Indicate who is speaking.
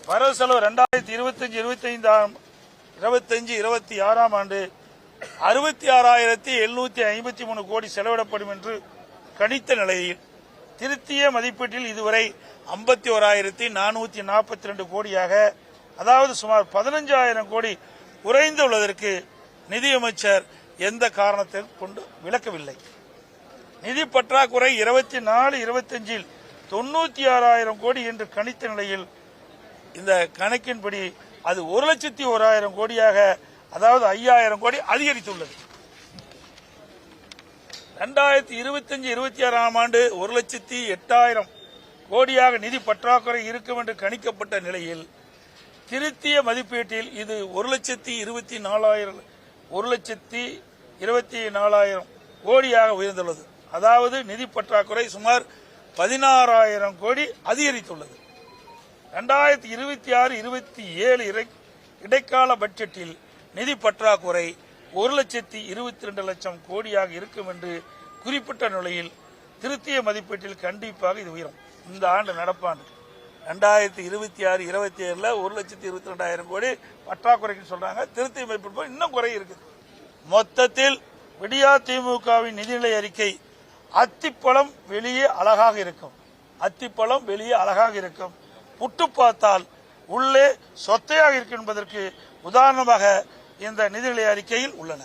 Speaker 1: வரவு செலவு 2025-26 ஆண்டு 66,753 கோடி செலவிடப்படும் என்று கணித்த நிலையில் திருத்திய மதிப்பீட்டில் இதுவரை 51,442 கோடியாக, அதாவது சுமார் 15,000 கோடி குறைந்துள்ளதற்கு நிதியமைச்சர் எந்த காரணத்தை கொண்டு விளக்கவில்லை. நிதி பற்றாக்குறை 24-25 96,000 கோடி என்று கணித்த நிலையில் இந்த கணக்கின்படி அது 1,01,000 கோடியாக, அதாவது 5,000 கோடி அதிகரித்துள்ளது. 2025-26 ஆண்டு 1,08,000 கோடியாக நிதி பற்றாக்குறை இருக்கும் என்று கணிக்கப்பட்ட நிலையில் திருத்திய மதிப்பீட்டில் இது 1,24,000 கோடியாக உயர்ந்துள்ளது. அதாவது நிதி பற்றாக்குறை சுமார் 16,000 கோடி அதிகரித்துள்ளது. 2026-27 இடைக்கால பட்ஜெட்டில் நிதி பற்றாக்குறை 1,22,00,000 கோடியாக இருக்கும் என்று குறிப்பிட்ட நிலையில் திருத்திய மதிப்பீட்டில் கண்டிப்பாக இது உயரும். இந்த ஆண்டு நடப்பாண்டு 2026-27 1,22,000 கோடி பற்றாக்குறைக்கு சொல்றாங்க. திருத்திய மதிப்பீடு இன்னும் குறை இருக்குது. மொத்தத்தில் விடியா திமுகவின் நிதிநிலை அறிக்கை அத்திப்பழம் வெளியே அழகாக இருக்கும், அத்திப்பழம் வெளியே அழகாக இருக்கும், புட்டு பார்த்தால் உள்ளே சொத்தையாக இருக்கும் என்பதற்கு உதாரணமாக இந்த நிதிநிலை அறிக்கையில் உள்ளன.